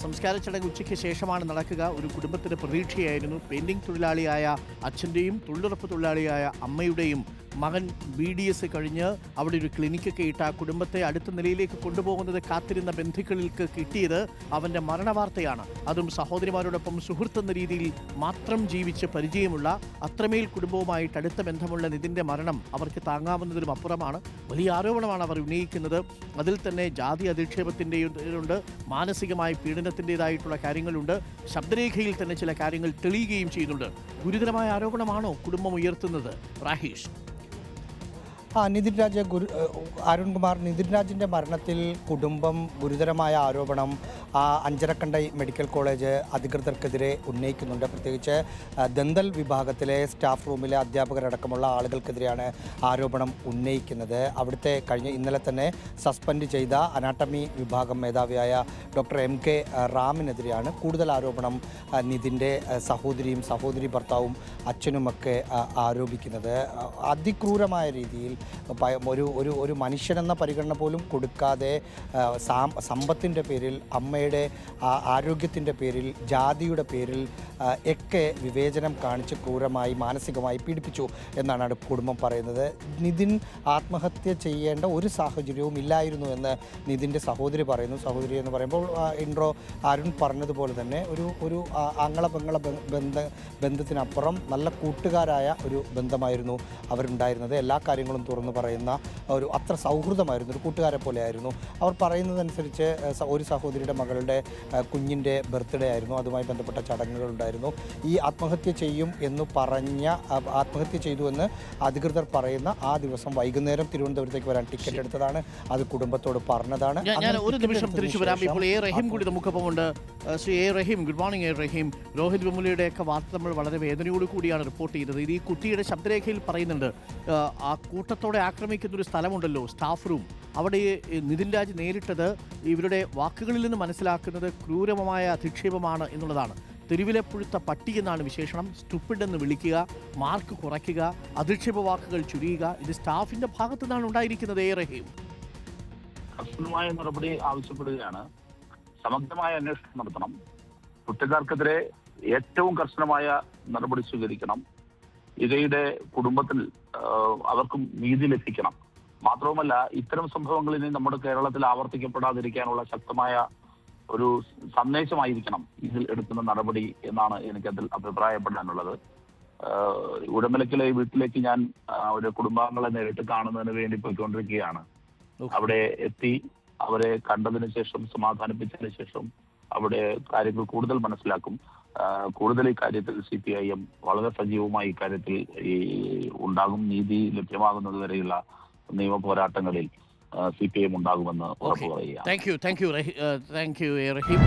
സംസ്കാര ചടങ്ങ് ഉച്ചയ്ക്ക് ശേഷമാണ് നടക്കുക. ഒരു കുടുംബത്തിൻ്റെ പ്രതീക്ഷയായിരുന്നു. പെയിൻറ്റിംഗ് തൊഴിലാളിയായ അച്ഛൻ്റെയും തൊഴിലുറപ്പ് തൊഴിലാളിയായ അമ്മയുടെയും മകൻ BDS കഴിഞ്ഞ് അവിടെ ഒരു ക്ലിനിക്കൊക്കെ ഇട്ട് ആ കുടുംബത്തെ അടുത്ത നിലയിലേക്ക് കൊണ്ടുപോകുന്നത് കാത്തിരുന്ന ബന്ധുക്കൾക്ക് കിട്ടിയത് അവൻ്റെ മരണവാർത്തയാണ്. അതും സഹോദരിമാരോടൊപ്പം സുഹൃത്തെന്ന രീതിയിൽ മാത്രം ജീവിച്ച് പരിചയമുള്ള അത്രമേൽ കുടുംബവുമായിട്ട് അടുത്ത ബന്ധമുള്ള നിതിൻ്റെ മരണം അവർക്ക് താങ്ങാവുന്നതിലും അപ്പുറമാണ്. വലിയ ആരോപണമാണ് അവർ ഉന്നയിക്കുന്നത്. അതിൽ തന്നെ ജാതി അധിക്ഷേപത്തിൻ്റെയുണ്ട്, മാനസികമായ പീഡനത്തിൻ്റെതായിട്ടുള്ള കാര്യങ്ങളുണ്ട്. ശബ്ദരേഖയിൽ തന്നെ ചില കാര്യങ്ങൾ തെളിയുകയും ചെയ്യുന്നുണ്ട്. ഗുരുതരമായ ആരോപണമാണോ കുടുംബം ഉയർത്തുന്നത്? റാഹീഷ്. നിതിൻ രാജ് അരുൺകുമാർ, നിതിൻ രാജിൻ്റെ മരണത്തിൽ കുടുംബം ഗുരുതരമായ ആരോപണം അഞ്ചരക്കണ്ടൈ മെഡിക്കൽ കോളേജ് അധികൃതർക്കെതിരെ ഉന്നയിക്കുന്നുണ്ട്. പ്രത്യേകിച്ച് ദന്തൽ വിഭാഗത്തിലെ സ്റ്റാഫ് റൂമിലെ അധ്യാപകരടക്കമുള്ള ആളുകൾക്കെതിരെയാണ് ആരോപണം ഉന്നയിക്കുന്നത്. അവിടുത്തെ ഇന്നലെ തന്നെ സസ്പെൻഡ് ചെയ്ത അനാട്ടമി വിഭാഗം മേധാവിയായ ഡോക്ടർ MK റാമിനെതിരെയാണ് കൂടുതൽ ആരോപണം നിതിൻ്റെ സഹോദരി ഭർത്താവും അച്ഛനുമൊക്കെ ആരോപിക്കുന്നത്. അതിക്രൂരമായ രീതിയിൽ ഒരു മനുഷ്യനെന്ന പരിഗണന പോലും കൊടുക്കാതെ സമ്പത്തിൻ്റെ പേരിൽ, അമ്മയുടെ ആരോഗ്യത്തിൻ്റെ പേരിൽ, ജാതിയുടെ പേരിൽ ഒക്കെ വിവേചനം കാണിച്ച് ക്രൂരമായി മാനസികമായി പീഡിപ്പിച്ചു എന്നാണ് കുടുംബം പറയുന്നത്. നിതിൻ ആത്മഹത്യ ചെയ്യേണ്ട ഒരു സാഹചര്യവും ഇല്ലായിരുന്നു എന്ന് നിതിൻ്റെ സഹോദരി പറയുന്നു. സഹോദരി എന്ന് പറയുമ്പോൾ ഇൻട്രോ അരുൺ പറഞ്ഞതുപോലെ തന്നെ ഒരു ആങ്ങള-പെങ്ങള ബന്ധത്തിനപ്പുറം നല്ല കൂട്ടുകാരായ ഒരു ബന്ധമായിരുന്നു അവരുണ്ടായിരുന്നത്. എല്ലാ കാര്യങ്ങളും തുറന്നു പറയുന്ന അത്ര സൗഹൃദമായിരുന്നു, ഒരു കൂട്ടുകാരെ പോലെ ആയിരുന്നു. അവർ പറയുന്നതനുസരിച്ച് ഒരു സഹോദരിയുടെ മകളുടെ കുഞ്ഞിൻ്റെ ബർത്ത്ഡേ ആയിരുന്നു, അതുമായി ബന്ധപ്പെട്ട ചടങ്ങുകളുണ്ടായിരുന്നു. ഈ ആത്മഹത്യ ചെയ്തു എന്ന് അധികൃതർ പറയുന്ന ആ ദിവസം വൈകുന്നേരം തിരുവനന്തപുരത്തേക്ക് വരാൻ ടിക്കറ്റ് എടുത്തതാണ്. അത് കുടുംബത്തോട് പറഞ്ഞതാണ്. ഞാൻ ഒരു നിമിഷം തിരിച്ചു വരാം. ഇപ്പോൾ റഹീം കൂടി നമുക്കൊപ്പമുണ്ട്. ശ്രീ റഹീം, ഗുഡ് മോർണിംഗ് റഹീം. രോഹിത് വെമുലയുടെയൊക്കെ വാർത്ത നമ്മൾ വളരെ വേദനയോട് കൂടിയാണ് റിപ്പോർട്ട് ചെയ്തത്. ഇത് ഈ കുട്ടിയുടെ ശബ്ദരേഖയിൽ പറയുന്നുണ്ട്. ആ കൂട്ടത്തോടെ ആക്രമിക്കുന്നൊരു സ്ഥലമുണ്ടല്ലോ, സ്റ്റാഫ് റൂം, അവിടെ നിതിൻ രാജ് നേരിട്ടത് ഇവരുടെ വാക്കുകളിൽ നിന്ന് മനസ്സിലാക്കുന്നത് ക്രൂരമായ അധിക്ഷേപമാണ് എന്നുള്ളതാണ്. തെരുവിലെ പുഴുത്ത പട്ടി എന്നാണ് വിശേഷണം. സ്റ്റുപ്പിഡ് എന്ന് വിളിക്കുക, മാർക്ക് കുറയ്ക്കുക, അധിക്ഷേപ വാക്കുകൾ ചുരിയുക. ഇത് സ്റ്റാഫിന്റെ ഭാഗത്തു നിന്നാണ് ഉണ്ടായിരിക്കുന്നത്. റഹീം, കർശനമായ നടപടി ആവശ്യപ്പെടുകയാണ്. സമഗ്രമായ അന്വേഷണം നടത്തണം. കുറ്റക്കാർക്കെതിരെ ഏറ്റവും കർശനമായ നടപടി സ്വീകരിക്കണം. ഇരയുടെ കുടുംബത്തിൽ അവർക്കും നീതി ലഭിക്കണം. മാത്രവുമല്ല, ഇത്തരം സംഭവങ്ങൾ ഇനി നമ്മുടെ കേരളത്തിൽ ആവർത്തിക്കപ്പെടാതിരിക്കാനുള്ള ശക്തമായ ഒരു സന്ദേശമായിരിക്കണം ഇതിൽ എടുക്കുന്ന നടപടി എന്നാണ് എനിക്കതിൽ അഭിപ്രായപ്പെടാനുള്ളത്. ഉടമലക്കിലെ വീട്ടിലേക്ക് ഞാൻ ഒരു കുടുംബാംഗങ്ങളെ നേരിട്ട് കാണുന്നതിന് വേണ്ടി പോയിക്കൊണ്ടിരിക്കുകയാണ്. അവിടെ എത്തി അവരെ കണ്ടതിന് ശേഷം, സമാധാനിപ്പിച്ചതിന് ശേഷം അവിടെ കാര്യങ്ങൾ കൂടുതൽ മനസ്സിലാക്കും. കൂടുതൽ ഈ കാര്യത്തിൽ CPIM വളരെ സജീവമായി ഇക്കാര്യത്തിൽ ഉണ്ടാകും. നീതി ലഭ്യമാകുന്നത് വരെയുള്ള നിയമ പോരാട്ടങ്ങളിൽ CPIM ഉണ്ടാകുമെന്ന് ഉറപ്പു പറയുക. Thank you Rahim.